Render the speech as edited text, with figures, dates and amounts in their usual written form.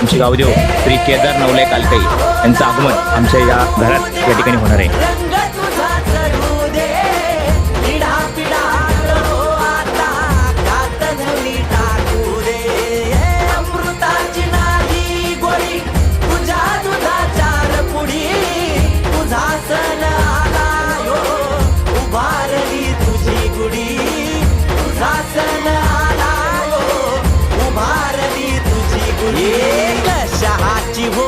आमचे गावदेव श्री केदार नवले कालटे यांचं आगमन आमच्या या घरात या ठिकाणी होणार आहे. शहाची हो